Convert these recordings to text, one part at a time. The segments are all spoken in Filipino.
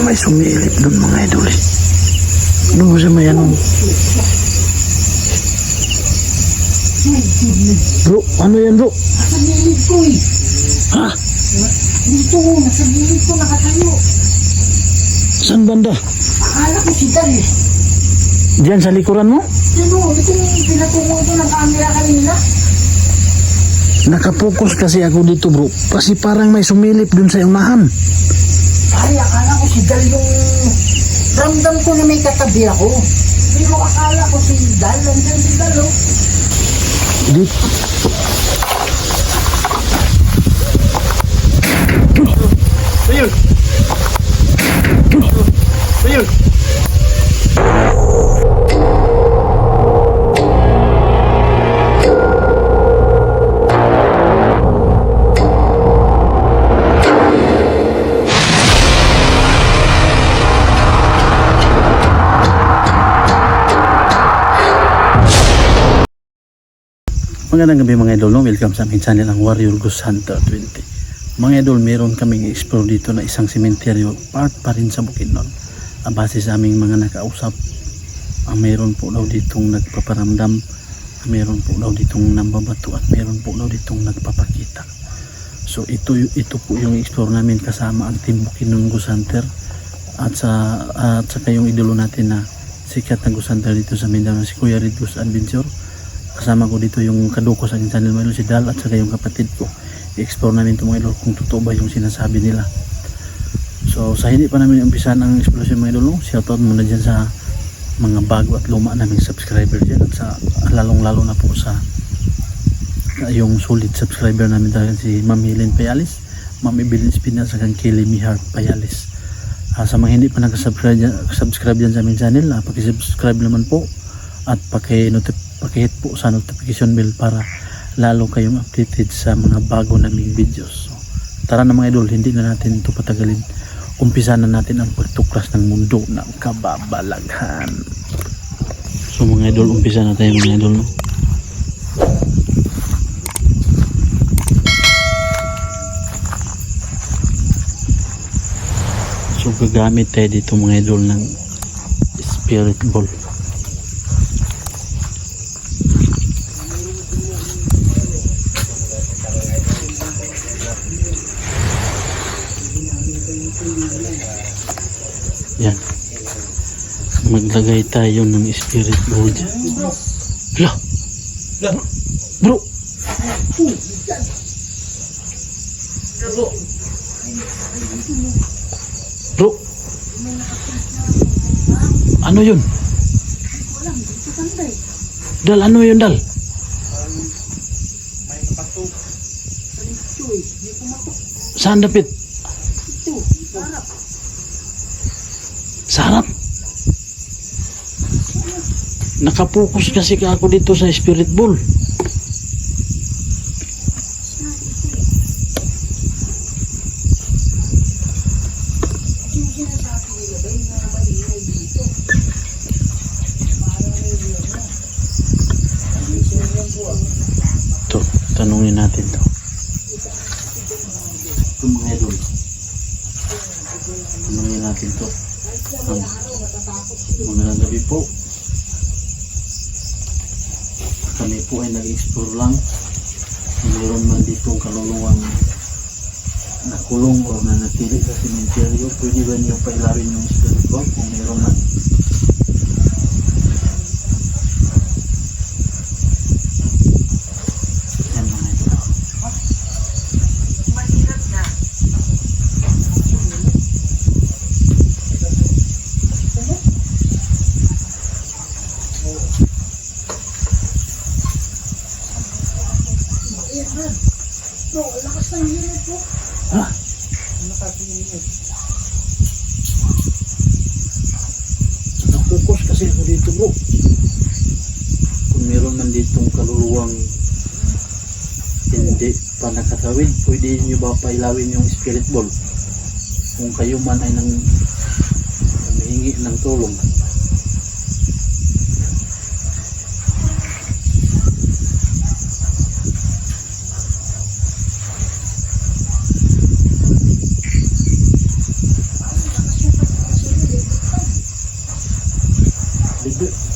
May sumilip doon mga idol eh. Doon mo siya may anong. Bro, ano yan bro? Nasa gilid ko eh. Ha? Dito ko, nasa gilid ko nakatayo. Saan banda? Akala ko si Dal eh. Diyan sa likuran mo? Ano, ito yung pinatungo ito ng camera kanina. Nakapokus kasi ako dito bro. Kasi parang may sumilip doon sa unahan. Ay, akala ko si Dal yung... Ramdam ko na may katabi ako. Pero akala ko si Dal, nandiyan si Dal oh. Dito. Ayun. Ayun. Magandang gabi mga idol, no? Welcome sa aming channel, ang Warrior Ghost Hunter 20. Mga idol, meron kaming explore dito na isang sementeryo, part pa rin sa Bukidnon. Ang base sa aming mga nakausap, meron po daw ditong nagpaparamdam, meron po daw ditong nambabato, at meron po daw ditong nagpapakita. So ito po yung explore namin kasama ang team Bukidnon Ghost Hunter at saka yung idolo natin na sikat na Ghost Hunter dito sa Mindanao, si Kuya Red Ghost Adventure. Kasama ko dito yung kaduko sa aking channel mga idol, si Dal, at saka yung kapatid ko. I-explore namin ito mga idol kung totoo ba yung sinasabi nila. So sa hindi pa namin umpisan ang exploration mga idol, no? Shoutout muna dyan sa mga bago at luma naming subscriber dyan, at sa lalong lalo na po sa yung solid subscriber namin dahil si Ma'am Helen Payalis, Ma'am Evelyn Espinas, at Kelly Mihar Payalis. Sa mga hindi pa subscribe dyan sa aming channel, pakisubscribe naman po at pakihit po sa notification bell para lalo kayong updated sa mga bago naming videos. So, tara na mga idol, hindi na natin ito patagalin. Umpisa na natin ang pagtuklas ng mundo ng kababalaghan. So mga idol, umpisa na tayo mga idol, no? So gagamit tayo dito mga idol ng spirit ball. Yan. Maglagay tayo ng spirit ball dyan. Hala! Bro! Bro! Ano yun? Dal, ano yun Dal? Saan dapit? Sa harap. Nakapokus kasi ako dito sa spirit ball. Ito, tanungin natin to. Ito mga idol. Tanungin natin to. Magandang gabi po. Kami po ay nag-explore lang. Mayroon man ditong kaluluwang nakulong o nanatili sa sementeryo. Pwede ba niyo pailawin yung spirit box kung mayroon man? Yan mga ito. Bro, lakas ng hirit po. Ha? Lakas ng hirit. Napokus kasi ako dito bro. Kung meron man ditong kaluluwang hindi pa nakatawid, pwede nyo ba pailawin yung spirit ball? Kung kayo man ay humihingi ng tulong.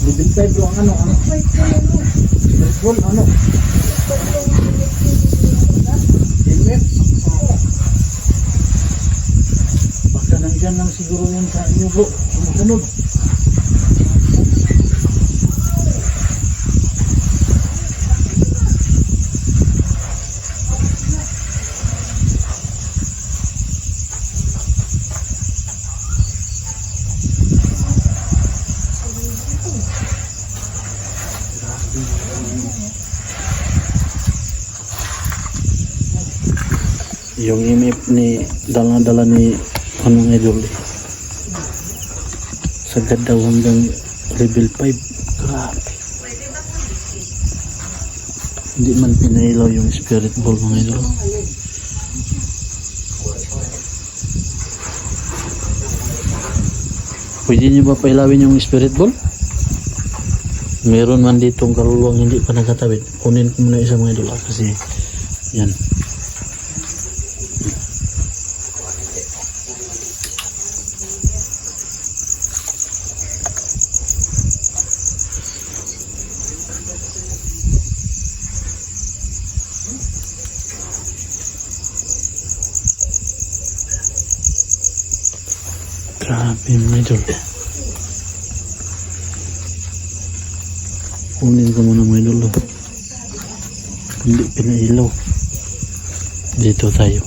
Level 5 yung ano. Baseball, ano? Helmet? Baka nandyan lang siguro yan sa inyo bro. Sumusunod. Yung EMF ni dala ni anong idol eh. Sagad daw hanggang level 5. Grabe. Hindi man pinailaw yung spirit ball mga idol. Pwede nyo ba pailawin yung spirit ball? Meron man ditong kaluluwang hindi pa nagkatawid. Kunin ko muna isa mga idol kasi yan. Grabe mga idol. Kunin ko muna mga idol. Hindi pinailaw. Dito tayo.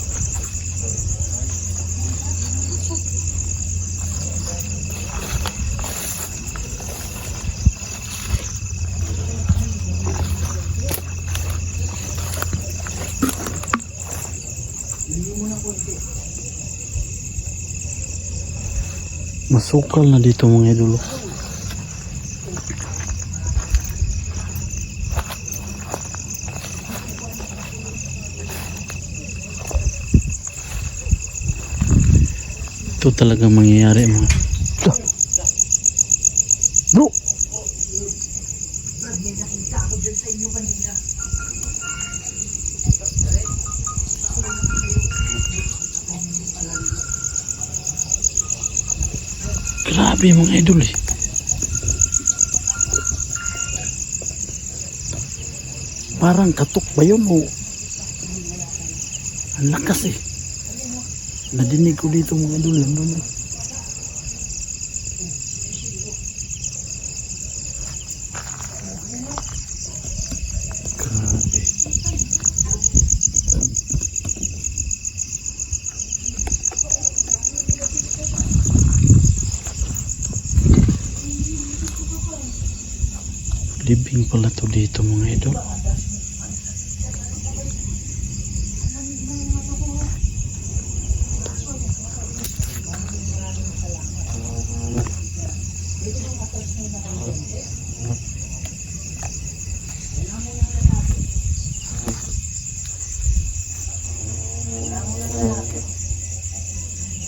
Masukal na dito mga idol. Ito talaga mangyayari mga bro. Grabe mga idol eh. Parang katok ba yun o? Ang lakas eh. Nadinig ko dito mga idol yun doon. Grabe. Libing pala to dito mga idol.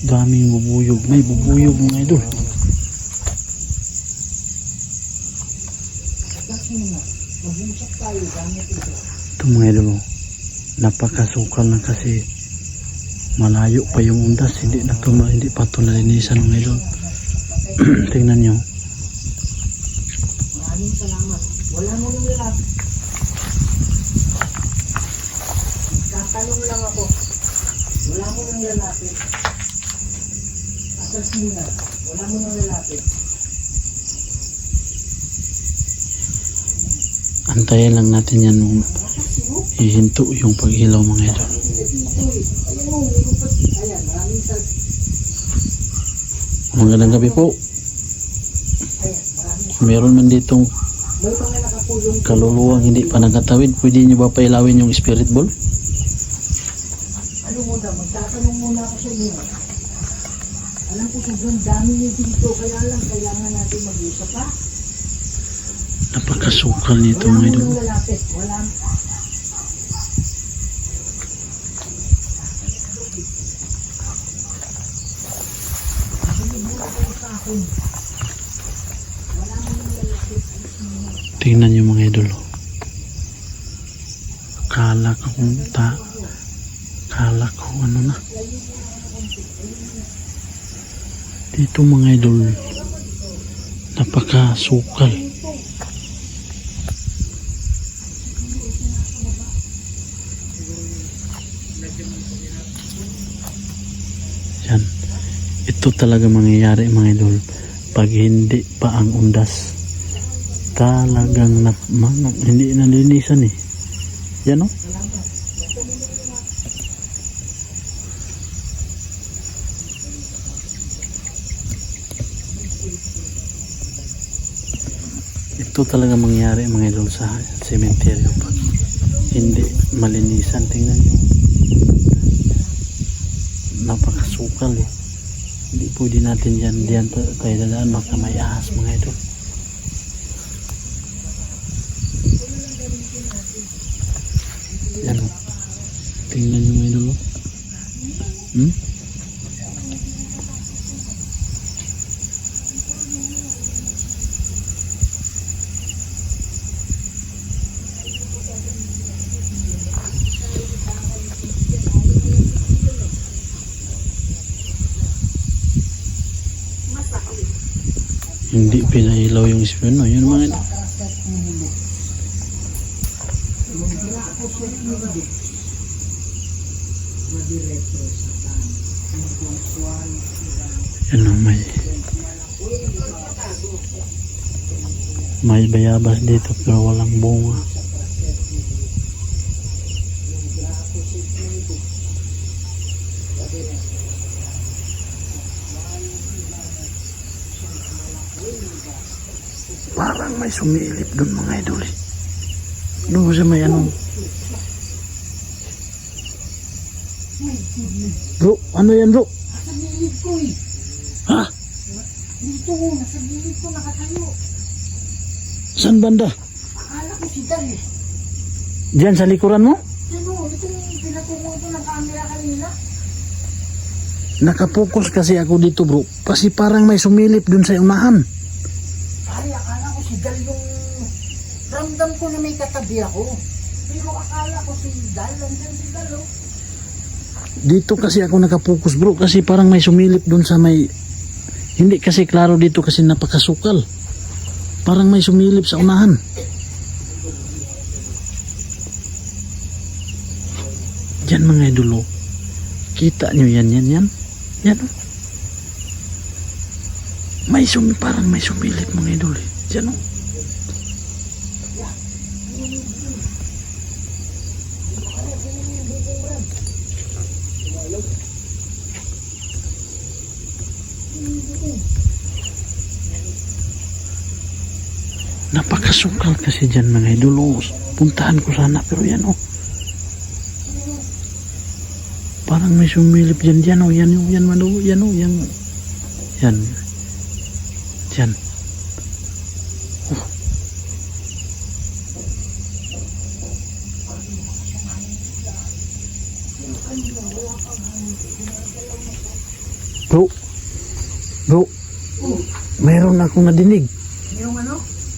Daming bubuyog. May bubuyog mga idol. Ito mga idol, napakasukal na kasi malayo pa yung undas. Hindi pa ito nalinisan mga idol. Tingnan nyo. Maraming salamat. Wala mo nang lalapit. Tatanong lang ako. Wala mo nang lalapit. Asas muna. Wala mo nang lalapit. Antayin lang natin yan nung hihinto yung pag-ilaw mga idol. Ayan mo, mayroon pa. Ayan, maraming salamat. Magandang gabi po. Meron man ditong May mga nakakulong. kaluluwang hindi pa nagkatawid. Pwede nyo ba pailawin yung spirit ball? Ano muna, magtatanong muna ako sa inyo. Alam ko sobrang dami niyo dito, kaya lang kailangan natin mag-usap ha. Napakasukal nito mga Wala mo idol. nang lalapit, wala. Tingnan nyo mga idol. Kala ko ano na. Dito mga idol, napakasukal. talaga mangyayari mga idol pag hindi pa ang undas. Talagang hindi nalinisan eh. Yan o. Ito talaga mangyayari mga idol sa sementeryo pag hindi malinisan. Tingnan nyo, napakasukal eh. Hindi pwede natin diyan tayo dadaan, baka may ahas mga idol. Yan o, tingnan nyo mga idol. Hindi pinailaw yung spin, no? Yun mga ito. Yan o, may bayabas dito pero walang bunga. Parang may sumilip doon mga idol eh. Doon sa may ano. Bro, ano yan bro? Nasa gilid ko eh. Ha? Dito ko, nasa gilid ko nakatayo. Saan banda? Akala ko si Dal eh. Diyan sa likuran mo? Ano, ito yung pinatungo ko ng camera kanina. Nakapokus kasi ako dito bro. Kasi parang may sumilip doon sa unahan. Ay, akala ko si Dal yung... Ramdam ko na may katabi ako. Pero akala ko si Dal, nandyan si Dal oh. Dito kasi ako nakapokus bro. Kasi parang may sumilip doon sa may... Hindi kasi klaro dito kasi napakasukal. Parang may sumilip sa unahan. Diyan mga idolo. Kita nyo yan. Yan oh. Parang may sumilip mga idol eh. Diyan oh. Napakasukal kasi dyan mga idol. Puntahan ko sana pero yan oh. Parang may sumilip dyan oh. Yan man oh. Yan oh. Yan. Dyan. Oh. Bro, mayroon akong nadinig. Yung ano?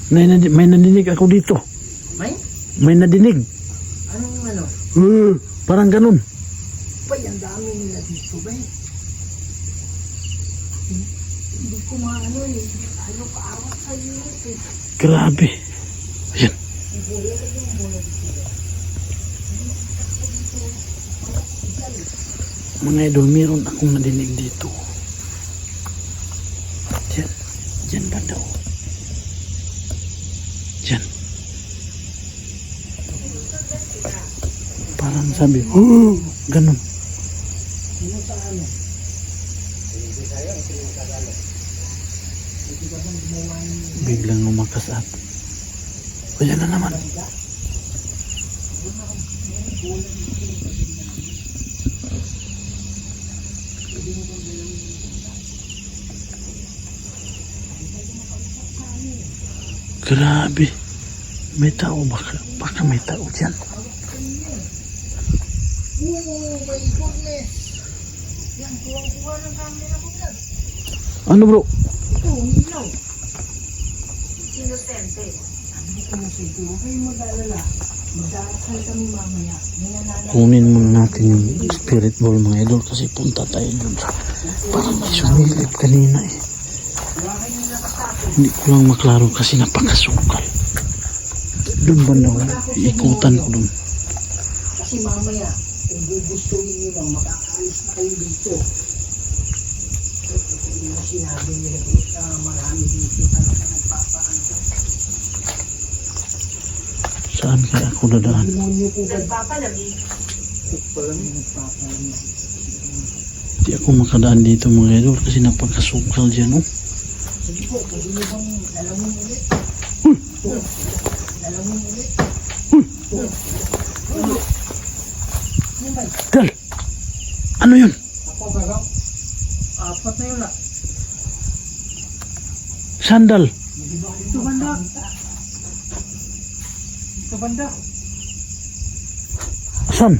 May nadinig ako dito. May nadinig. Anong ano? Parang ganun. Bay, ang dami nila dito, bay. Hindi ko maano eh. Ano pa awat sa'yo eh. Grabe. Ayan. Mga idol, meron akong nadinig dito. Diyan ba daw? Diyan. Parang sabi, ganun. Biglang lumakas at ayan na naman. Grabe. May tao baka may tao dyan. Oh my goodness. Yan, kuha ng camera ko yan. Ano bro? Ito, umilaw. Inosente. Sabi ko na sa'yo, huwag kayong mag-alala. Magdasal kami mamaya. Kunin muna natin yung spirit ball mga idol kasi punta tayo dun sa parang may sumilip kanina eh. Hindi ko lang maklaro kasi napakasukal. Doon ba na ikutan ko dun. Kasi mamaya, kung gugustuhin nyo lang, makakaalis na kayo dito. Hindi mo sinabi nila na marami dito talaga nagpapaano. Saan kaya ako dadaan? Demonyo po ba? Nagpapalamig. Nagpapaano. Di ako makadaan dito mga idol kasi napagkasukal dyan, oh. Sige po, pwede nyo bang dalawin ulit? Dalawin ulit? Dal! Ano yun? Ako, gagaw. Apat na yun, ah. Sandal! Ito banda. Ito banda. Saan?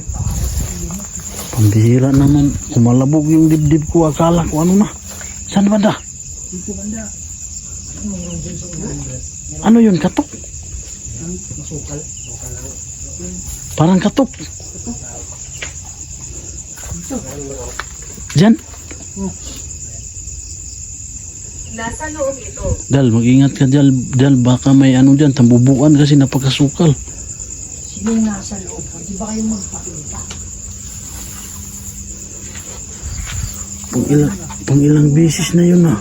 Pambihira naman. Kumalabog yung dibdib ko. Akala ko ano na. Saan ba da? Ito banda. Ano yun? Katok? Masukal. Parang katok. Ito. Diyan? Nasa loob ito. Dal, mag-ingat ka dyan. Dal, baka may ano dyan. Tambubuan kasi napagkasukal. Sino yung nasa loob? Pwede ba kayong magpakita? Pang ilang beses na yun, ah.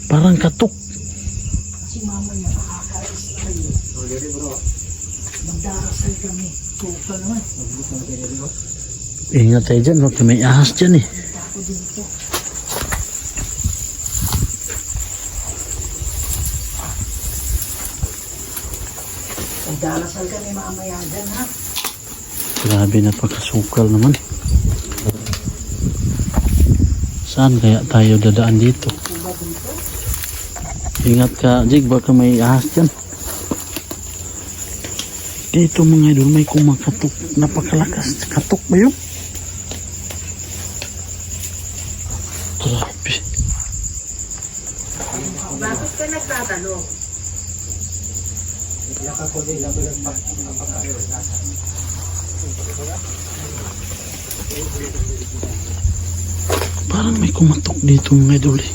Parang katok. Si mama niya nakakaalis na kayo. Magdarasal kami. Suka naman. Ingat tayo dyan. Baka may ahas dyan, eh. Ako dito. Magdarasal kami mamaya dyan, ha? Grabe, napagkasukal naman. Saan kaya tayo dadaan dito? Diba dito? Ingat ka, Jig, baka may ahas dyan. Dito mga idol, may kumakatok. Napakalakas. Katok ba yun? Grabe. Bakit ka nagtatanong? Parang may kumatok dito mga idol, eh.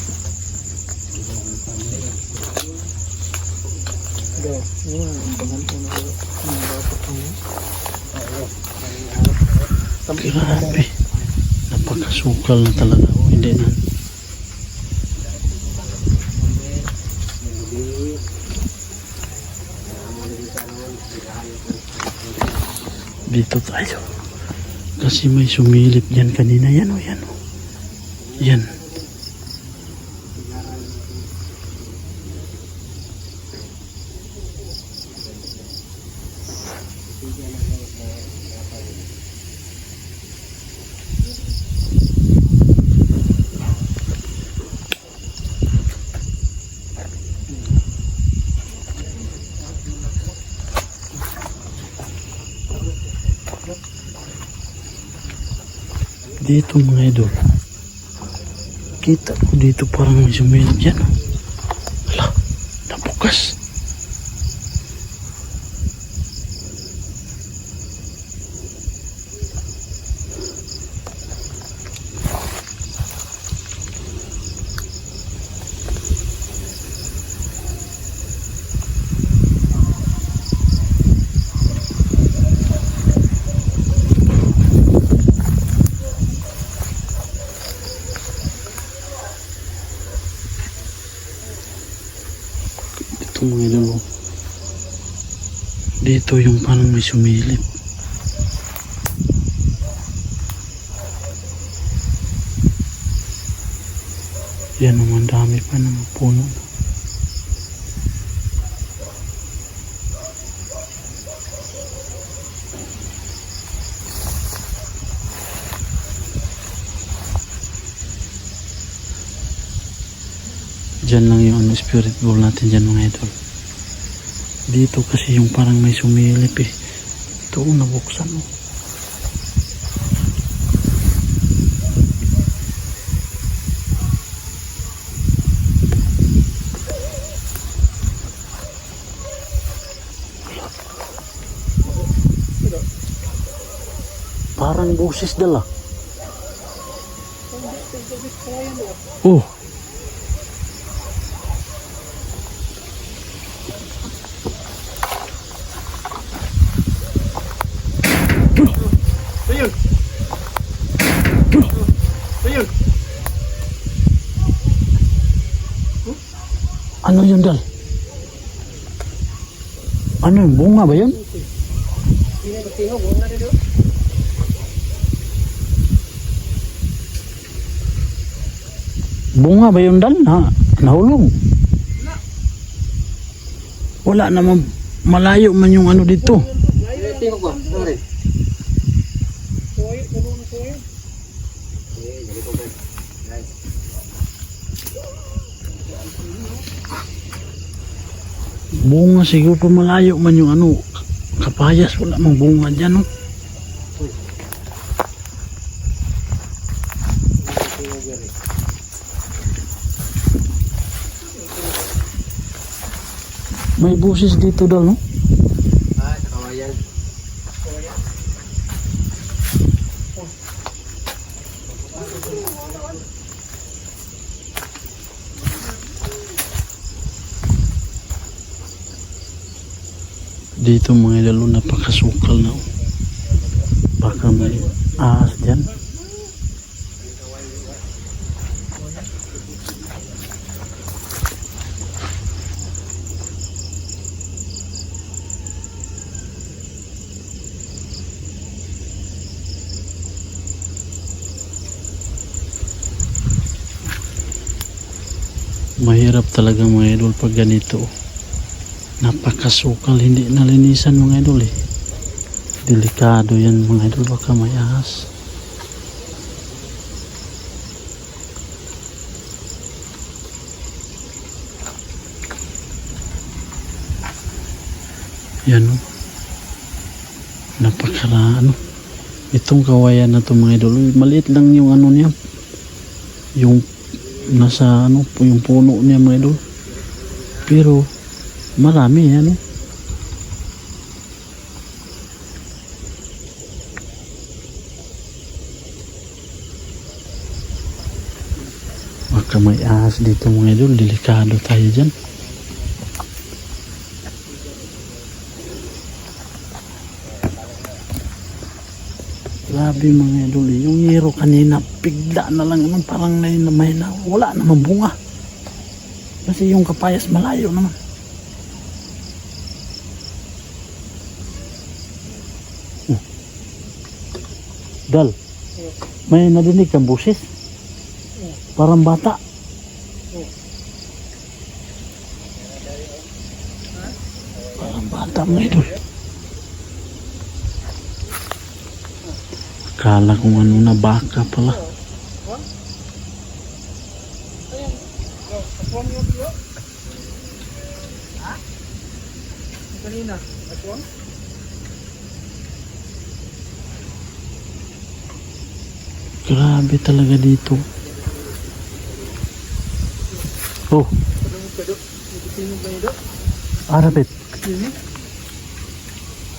Grabe. Napakasukal na talaga. O, hindi na. Dito tayo. Kasi may sumilip dyan kanina. Yan o, yan o. Yan. Dito mga idol. Kita ko dito parang may sumilip dyan. Hala, nabukas. Mga idol, dito yung parang may sumilip. Yan naman, dami pa ng puno. Diyan lang yung spirit ball natin dyan mga idol. Dito kasi yung parang may sumilip, eh. Ito, nabuksan, oh. Parang boses dala. Oh. Ayun. Ayun. Ano yun, Dal? Ano yun? Bunga ba yun? Bunga ba yun, Dal? Nahulog. Wala naman. Malayo man yung ano dito. Tingog ba? Sorry. Bunga siguro pa malayo man yung ano. Kapayas. Wala mang bunga dyan, no? May busis dito, Dal, no? Ah, kawayan. Dito mga idol, napakasukal na. Baka may ahas dyan. Mahirap talaga mga idol pag ganito. Napakasukal, hindi nalinisan mga idol eh. Delikado yan mga idol, baka may ahas. Yan o. Ano. Itong kawayan na to mga idol, maliit lang yung ano niya. Yung nasa ano, yung puno niya mga idol. Pero marami yan eh. Baka may ahas dito mga idol, delikado tayo dyan. Grabe mga idol, yung yero kanina pigla na lang naman, parang may na wala naman bunga. Kasi yung kapayas malayo naman. Dal, may nadinig kang busis? Parang bata. Parang bata mga idol. Akala kong ano na, baka pala. Kanina, aswang? Grabe talaga dito. Oh. Arabit.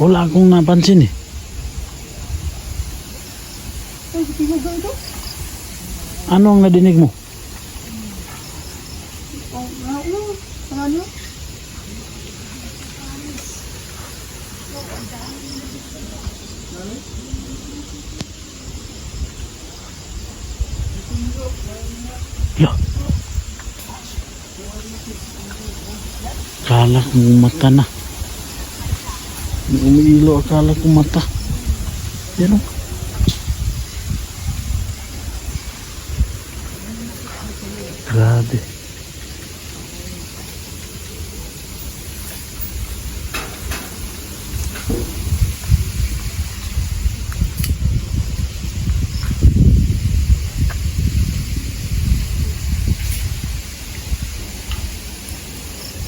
Wala akong napansin eh. Ano ang nadinig mo? Ya. Akala kong mata na. Umiilo, akala kong mata. Yan o. Grabe.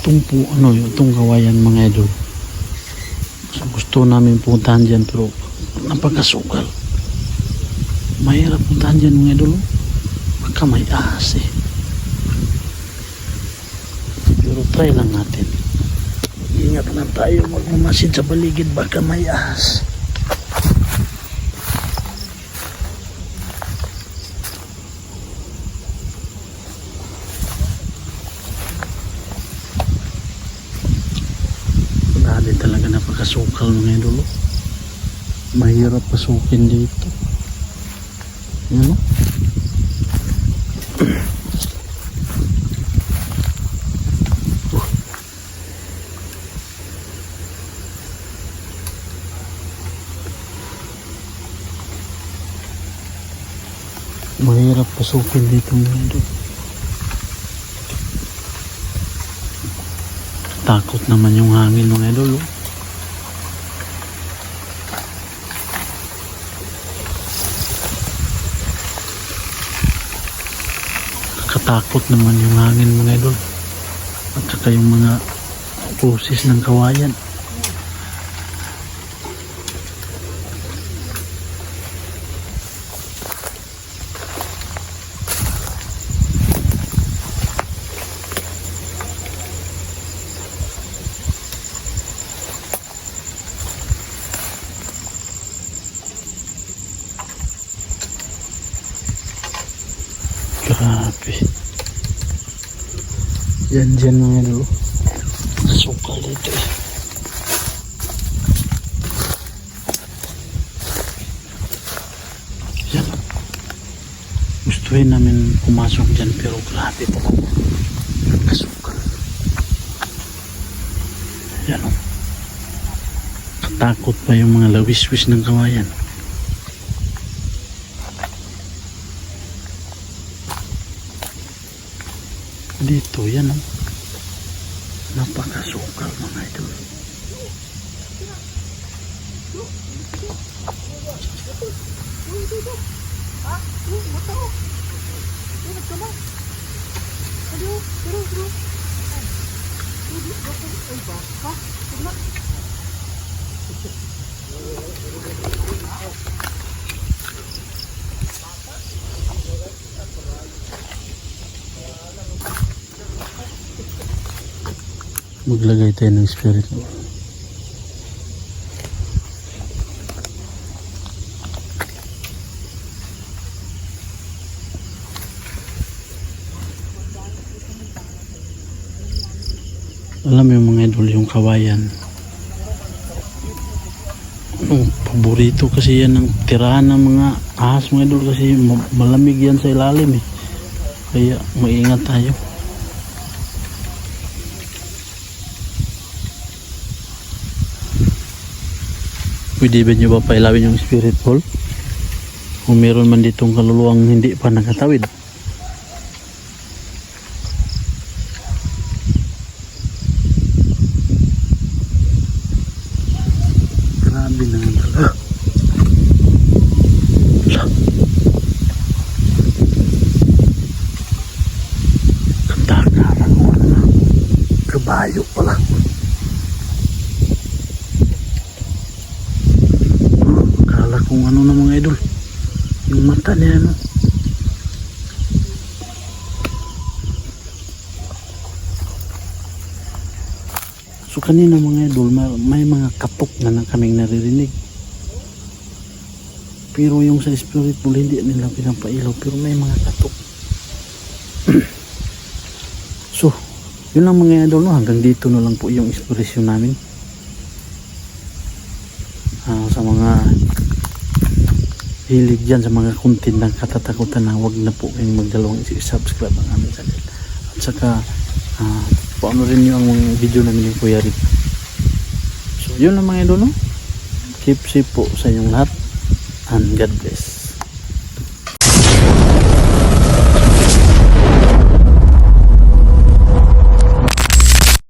Itong kawayan mga idol. So, gusto namin puntahan dyan pero napakasukal. Mahirap puntahan dyan mga idol. Baka may ahas eh. Pero try lang natin. Ingat na tayo, magmamasid sa paligid, baka may ahas. Dali talaga napakasukal mga idol. Mahirap pasukin dito. Yan o. Mahirap pasukin dito mga idol. Takot naman yung hangin mga idol. Oh. Katakot naman yung hangin mga idol. At saka yung mga pusis ng kawayan. Grabe. Yan mga idol. Sukal dito eh. Yan. Gustuhin namin pumasok dyan pero grabe po. Kasukal. Yan o. Katakot pa yung mga lawis-wis ng kawayan. Dito yan o. Napakasukal mga idol. Maglagay tayo ng spirit. Alam mo yung mga idol, yung kawayan. Paborito kasi yan ng tirahan ng mga ahas mga idol kasi malamig yan sa ilalim eh. Kaya maingat tayo. Pwede ba nyo ba pailawin yung spirit ball? Kung meron man ditong kaluluwang hindi pa nakatawid. Grabe naman talaga. Katakaran mo na. Kabayo pala. Kung ano na mga idol yung mata niya no? So kanina mga idol may mga katok na kaming naririnig pero yung sa spirit bull hindi nila pinapailaw pero may mga katok. So yun lang mga idol no? Hanggang dito na lang po yung inspiration namin sa mga hilig dyan sa mga content ng katatakutan na huwag na po kayong magdalawang subscribe ang aming channel at saka paano rin nyo ang mga video namin yung Kuya Rick. So yun lang mga idol no? Keep safe po sa inyong lahat and God bless.